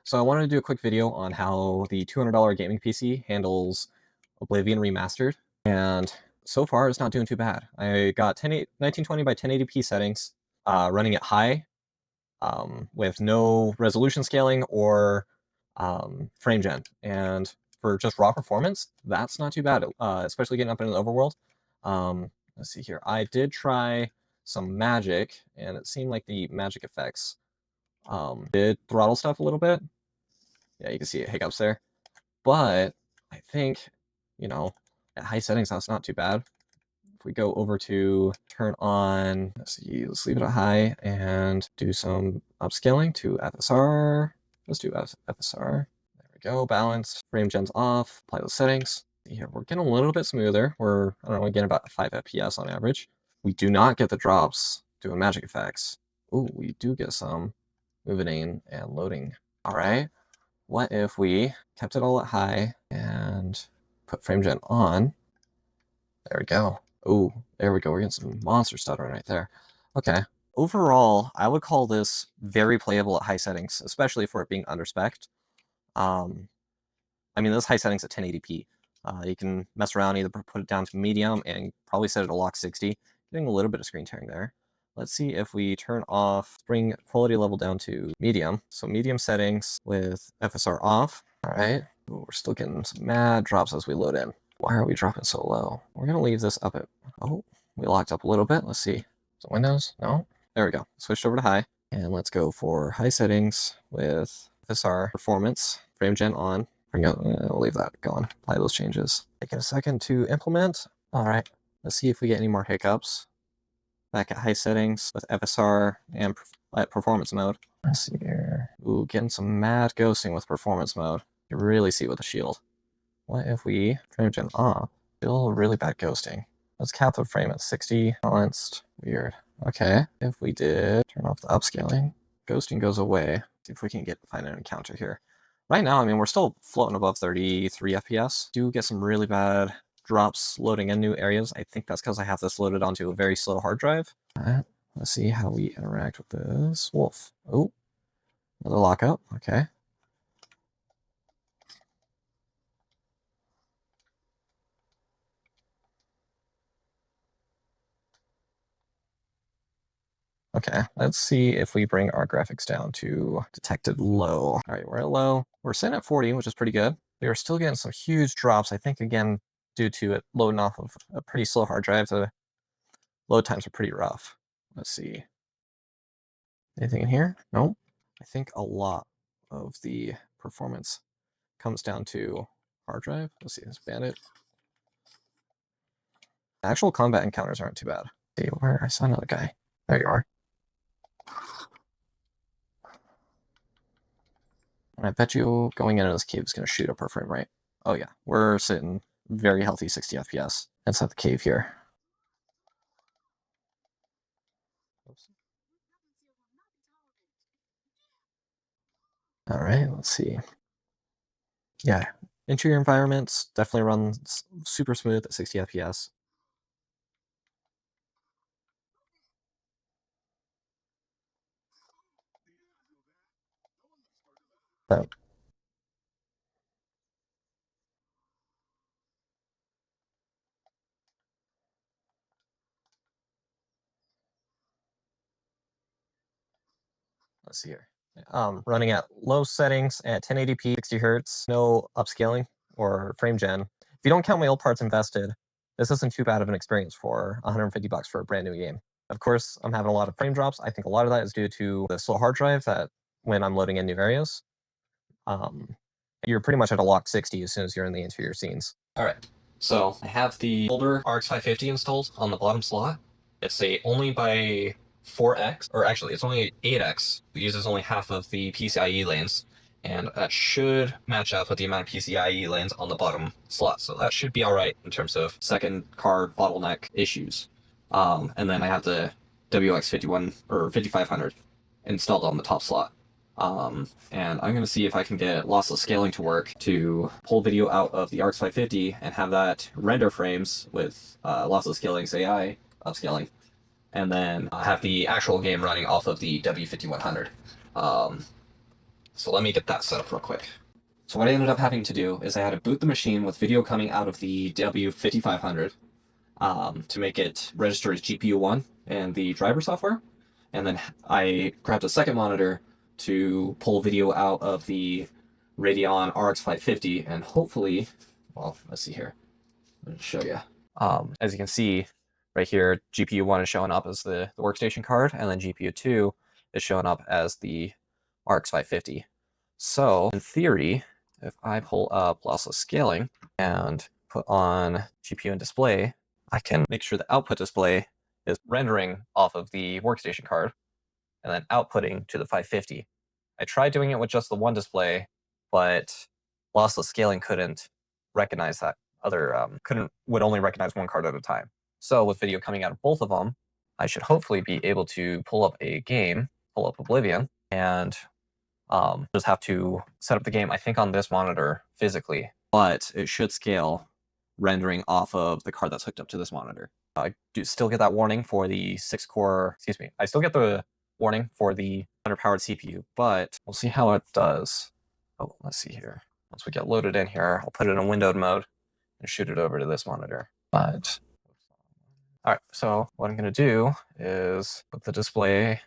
So I wanted to do a quick video on how the $200 gaming PC handles Oblivion Remastered, and so far it's not doing too bad. I got 1920 by 1080p settings, running at high, with no resolution scaling or frame gen, and for just raw performance, that's not too bad, especially getting up in the overworld. Let's see here. I did try some magic, and it seemed like the magic effects did throttle stuff a little bit. Yeah, you can see it hiccups there. But I think, at high settings, that's not too bad. If we go over to turn on, let's leave it at high and do some upscaling to FSR. Let's do FSR. There we go. Balance. Frame gen's off. Apply those settings. Here, we're getting a little bit smoother. We're, I don't know, getting about 5 FPS on average. We do not get the drops doing magic effects. Ooh, we do get some moving and loading. All right. What if we kept it all at high and put frame gen on? There we go. Oh, there we go. We're getting some monster stuttering right there. Okay. Overall, I would call this very playable at high settings, especially for it being underspec'd. I mean, this high settings at 1080p. You can mess around, either put it down to medium and probably set it to lock 60. Getting a little bit of screen tearing there. Let's see if we turn off, bring quality level down to medium. So medium settings with FSR off. All right. Ooh, we're still getting some mad drops as we load in. Why are we dropping so low? We're going to leave this up at, oh, we locked up a little bit. Let's see. Is it Windows? No. There we go. Switched over to high. And let's go for high settings with FSR performance. Frame gen on. We'll leave that going. Apply those changes. Taking a second to implement. All right. Let's see if we get any more hiccups. Back at high settings with FSR and at performance mode. Let's see here. Ooh, getting some mad ghosting with performance mode. You really see with the shield. What if we frame gen off? Still really bad ghosting. Let's cap the frame at 60. Balanced. Weird. Okay. If we did turn off the upscaling, ghosting goes away. See if we can find an encounter here. Right now, I mean, we're still floating above 33 FPS. Do get some really bad drops loading in new areas. I think that's because I have this loaded onto a very slow hard drive. All right, let's see how we interact with this wolf. Oh, another lockup. Okay. Okay, let's see if we bring our graphics down to detected low. All right, we're at low. We're sitting at 40, which is pretty good. We are still getting some huge drops, I think, again, due to it loading off of a pretty slow hard drive. The load times are pretty rough. Let's see. Anything in here? No. I think a lot of the performance comes down to hard drive. Let's see this bandit. Actual combat encounters aren't too bad. See where I saw another guy. There you are. And I bet you going into this cave is going to shoot up our frame rate. Oh yeah, we're sitting very healthy 60 FPS inside the cave here. Oops. All right, let's see. Yeah, interior environments definitely run super smooth at 60 FPS. So, let's see here. Running at low settings at 1080p, 60 hertz, no upscaling or frame gen. If you don't count my old parts invested, this isn't too bad of an experience for 150 bucks for a brand new game. Of course, I'm having a lot of frame drops. I think a lot of that is due to the slow hard drive that when I'm loading in new areas, you're pretty much at a locked 60 as soon as you're in the interior scenes. All right, so I have the older RX 550 installed on the bottom slot. It's a only by 4x, or actually it's only 8x. It uses only half of the PCIe lanes, and that should match up with the amount of PCIe lanes on the bottom slot. So that should be all right in terms of second card bottleneck issues. And then I have the WX51 or 5500 installed on the top slot. And I'm going to see if I can get lossless scaling to work to pull video out of the RX 550 and have that render frames with lossless scaling AI upscaling, and then have the actual game running off of the W5100. So let me get that set up real quick. So what I ended up having to do is I had to boot the machine with video coming out of the W5500 to make it register as GPU1 and the driver software. And then I grabbed a second monitor to pull video out of the Radeon RX 550 and hopefully, well, let's see here. Let me show you. As you can see right here, GPU1 is showing up as the workstation card, and then GPU2 is showing up as the RX 550. So in theory, if I pull up lossless scaling and put on GPU and display, I can make sure the output display is rendering off of the workstation card and then outputting to the 550. I tried doing it with just the one display, but lossless scaling couldn't recognize that would only recognize one card at a time. So with video coming out of both of them, I should hopefully be able to pull up a game, pull up Oblivion, and just have to set up the game, I think, on this monitor physically, but it should scale rendering off of the card that's hooked up to this monitor. I do still get that warning for the 6-core, excuse me, I still get the warning for the underpowered CPU, but we'll see how it does. Oh, let's see here. Once we get loaded in here, I'll put it in windowed mode and shoot it over to this monitor. But, all right, so what I'm gonna do is put the display,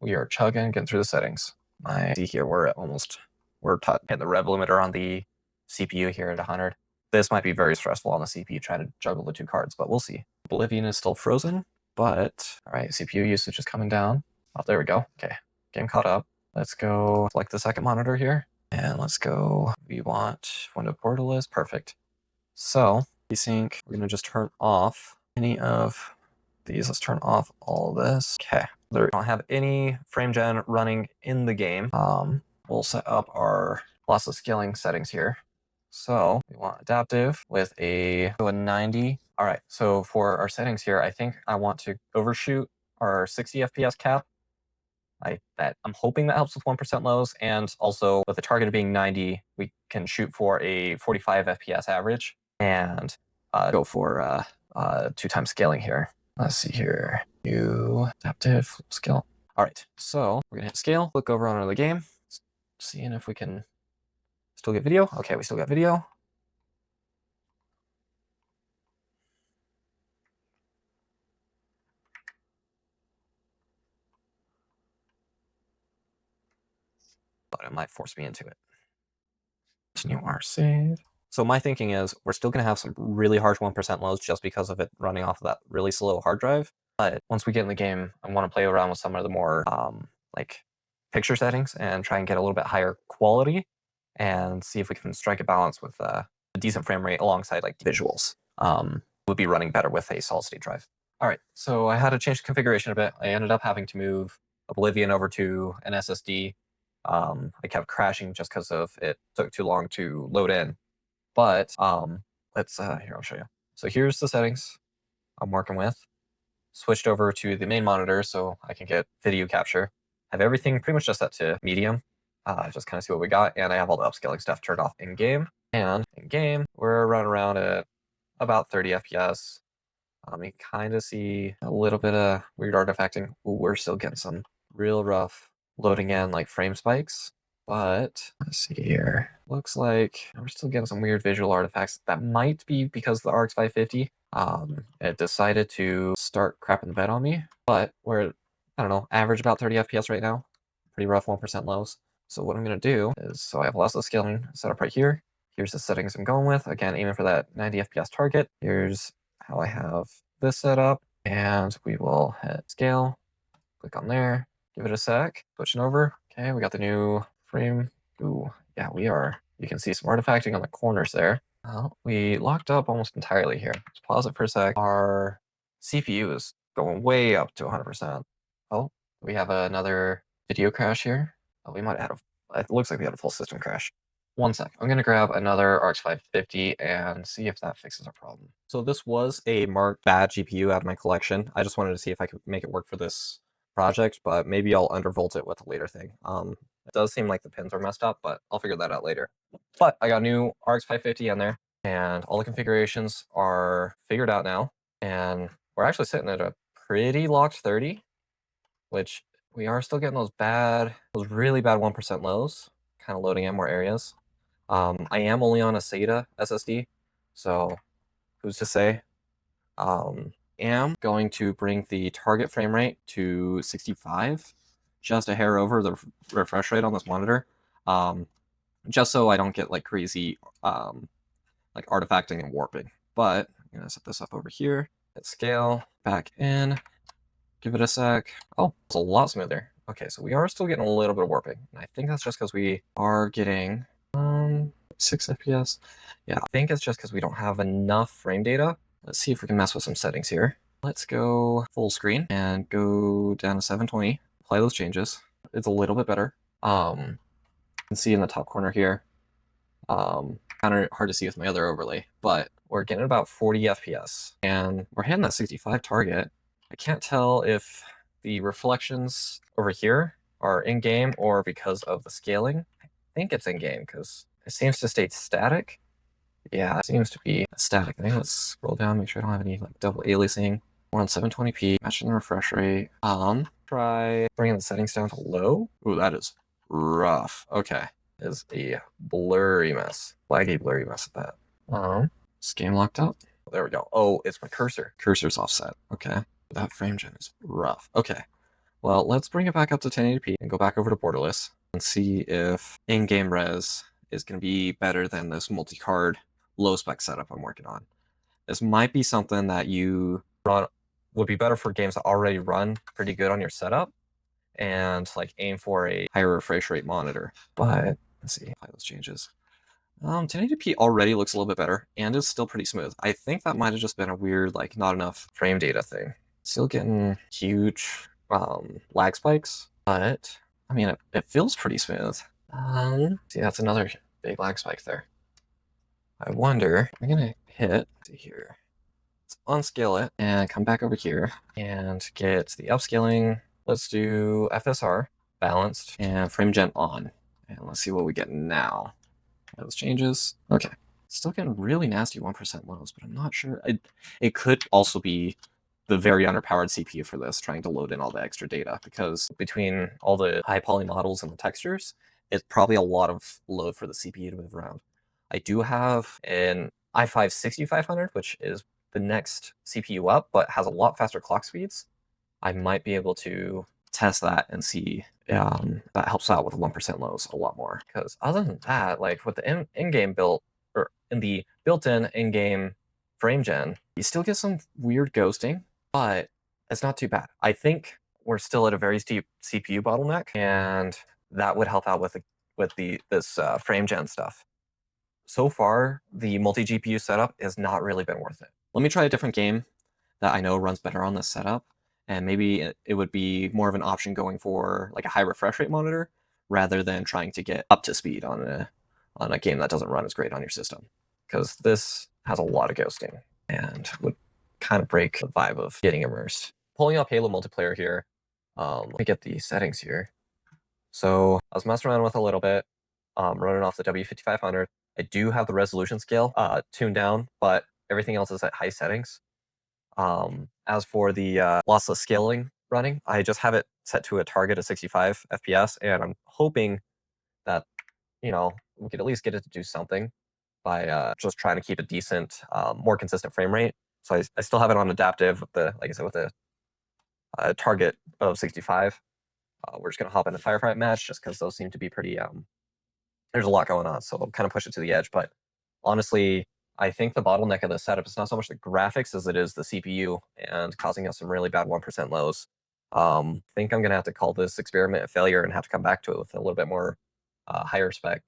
we are chugging, getting through the settings. I see here we're hitting the rev limiter on the CPU here at 100. This might be very stressful on the CPU trying to juggle the two cards, but we'll see. Oblivion is still frozen, but all right, CPU usage is coming down. Oh, there we go. Okay, game caught up. Let's go select the second monitor here, and let's go. We want window portal is perfect. So desync. We're gonna just turn off any of these. Let's turn off all of this. Okay. We don't have any frame gen running in the game. We'll set up our lossless scaling settings here. So we want adaptive with a 90. All right, so for our settings here, I think I want to overshoot our 60 FPS cap. I'm hoping that helps with 1% lows, and also with the target being 90, we can shoot for a 45 FPS average and go for 2x scaling here. Let's see here. New adaptive scale. All right, so we're gonna hit scale, look over on the game, seeing if we can still get video. Okay, we still got video. But it might force me into it. Continue our save. So my thinking is we're still going to have some really harsh 1% lows just because of it running off of that really slow hard drive. But once we get in the game, I want to play around with some of the more like picture settings and try and get a little bit higher quality and see if we can strike a balance with a decent frame rate alongside like visuals. Would be running better with a solid state drive. All right, so I had to change the configuration a bit. I ended up having to move Oblivion over to an SSD. I kept crashing just because of it took too long to load in. But here, I'll show you. So here's the settings I'm working with. Switched over to the main monitor so I can get video capture. Have everything pretty much just set to medium. Just kind of see what we got. And I have all the upscaling stuff turned off in game. And in game, we're running around at about 30 FPS. You kind of see a little bit of weird artifacting. Ooh, we're still getting some real rough loading in like frame spikes. But let's see here. Looks like we're still getting some weird visual artifacts. That might be because the RX 550 it decided to start crapping the bed on me. But we're at, I don't know, average about 30 FPS right now. Pretty rough 1% lows. So what I'm gonna do is, so I have lossless scaling set up right here. Here's the settings I'm going with. Again, aiming for that 90 FPS target. Here's how I have this set up. And we will hit scale, click on there, give it a sec, switching over. Okay, we got the new frame. Ooh, yeah, we are. You can see some artifacting on the corners there. Well, we locked up almost entirely here. Let's pause it for a sec. Our CPU is going way up to 100%. Oh, we have another video crash here. Oh, we might have had it looks like we had a full system crash. One sec. I'm going to grab another RX 550 and see if that fixes our problem. So this was a marked bad GPU out of my collection. I just wanted to see if I could make it work for this project, but maybe I'll undervolt it with a later thing. It does seem like the pins are messed up, but I'll figure that out later. But I got a new RX 550 in there, and all the configurations are figured out now, and we're actually sitting at a pretty locked 30, which we are still getting those really bad 1% lows, kind of loading in more areas. I am only on a SATA SSD, so who's to say? Am going to bring the target frame rate to 65, just a hair over the refresh rate on this monitor, just so I don't get like crazy like artifacting and warping. But I'm gonna set this up over here, hit scale, back in, give it a sec. Oh, it's a lot smoother. Okay, so we are still getting a little bit of warping. And I think that's just because we are getting 6 FPS. Yeah, I think it's just because we don't have enough frame data. Let's see if we can mess with some settings here. Let's go full screen and go down to 720. Apply those changes. It's a little bit better. You can see in the top corner here. Kind of hard to see with my other overlay, but we're getting about 40 FPS, and we're hitting that 65 target. I can't tell if the reflections over here are in-game or because of the scaling. I think it's in-game because it seems to stay static. Yeah, it seems to be static. I think let's scroll down, make sure I don't have any like double aliasing. We're on 720p, matching the refresh rate. Try bringing the settings down to low. Ooh, that is rough. Okay, is a blurry mess. Laggy blurry mess at that. Is game locked up? There we go. Oh, it's my cursor. Cursor's offset. Okay, that frame gen is rough. Okay, well, let's bring it back up to 1080p and go back over to borderless and see if in-game res is going to be better than this multi-card low spec setup I'm working on. This might be something that you run would be better for games that already run pretty good on your setup and like aim for a higher refresh rate monitor. But let's see, apply those changes. 1080p already looks a little bit better and is still pretty smooth. I think that might have just been a weird like not enough frame data thing. Still getting huge lag spikes, but I mean it feels pretty smooth. See, that's another big lag spike there. I wonder, I'm gonna hit here. Let's unscale it and come back over here and get the upscaling. Let's do FSR balanced and frame gen on. And let's see what we get now. Those changes. Okay. Still getting really nasty 1% lows, but I'm not sure. It could also be the very underpowered CPU for this, trying to load in all the extra data, because between all the high poly models and the textures, it's probably a lot of load for the CPU to move around. I do have an i5 6500, which is the next CPU up, but has a lot faster clock speeds. I might be able to test that and see that helps out with 1% lows a lot more. Because other than that, like with the in-game built, or in the built-in in-game frame gen, you still get some weird ghosting, but it's not too bad. I think we're still at a very steep CPU bottleneck, and that would help out with this frame gen stuff. So far, the multi-GPU setup has not really been worth it. Let me try a different game that I know runs better on this setup, and maybe it would be more of an option going for like a high refresh rate monitor rather than trying to get up to speed on a game that doesn't run as great on your system, because this has a lot of ghosting and would kind of break the vibe of getting immersed. Pulling up Halo multiplayer here, let me get the settings here. So I was messing around with a little bit, running off the W5500. I do have the resolution scale tuned down, but everything else is at high settings. As for the lossless scaling running, I just have it set to a target of 65 FPS, and I'm hoping that, we could at least get it to do something by just trying to keep a decent, more consistent frame rate. So I still have it on adaptive with like I said, with a target of 65. We're just going to hop in a firefight match just because those seem to be pretty, there's a lot going on, so I'll kind of push it to the edge. But honestly, I think the bottleneck of the setup is not so much the graphics as it is the CPU, and causing us some really bad 1% lows. I think I'm going to have to call this experiment a failure and have to come back to it with a little bit more higher spec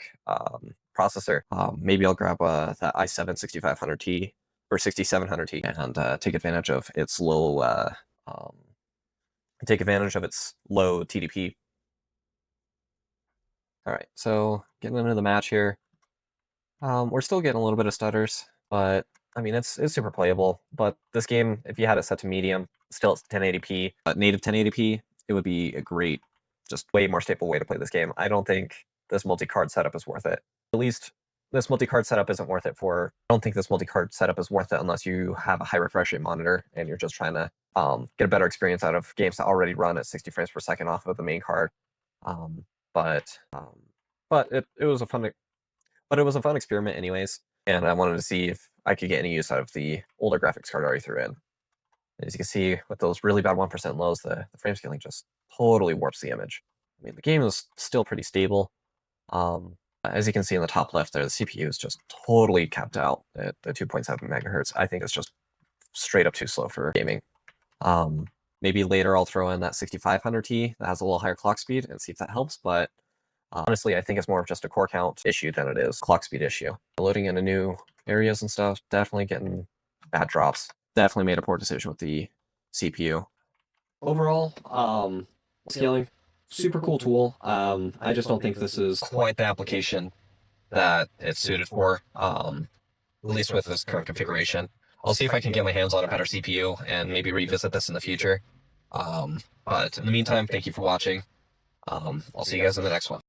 processor. Maybe I'll grab that i7 6500T or 6700T and take advantage of its low TDP. All right, so getting into the match here. We're still getting a little bit of stutters, but I mean, it's super playable. But this game, if you had it set to medium, still it's 1080p, native 1080p, it would be a great, just way more stable way to play this game. I don't think this multi-card setup is worth it. At least this multi-card setup isn't worth it I don't think this multi-card setup is worth it unless you have a high refresh rate monitor and you're just trying to get a better experience out of games that already run at 60 frames per second off of the main card. But it was a fun experiment anyways, and I wanted to see if I could get any use out of the older graphics card I already threw in. As you can see, with those really bad 1% lows, the frame scaling just totally warps the image. I mean, the game is still pretty stable. As you can see in the top left there, the CPU is just totally capped out at the 2.7 megahertz. I think it's just straight up too slow for gaming. Maybe later I'll throw in that 6500T that has a little higher clock speed and see if that helps, but honestly, I think it's more of just a core count issue than it is clock speed issue. Loading into new areas and stuff, definitely getting bad drops. Definitely made a poor decision with the CPU. Overall, scaling, super cool tool. I just don't think this is quite the application that it's suited for, at least with this current configuration. I'll see if I can get my hands on a better CPU and maybe revisit this in the future. But in the meantime, thank you for watching. I'll see you guys in the next one.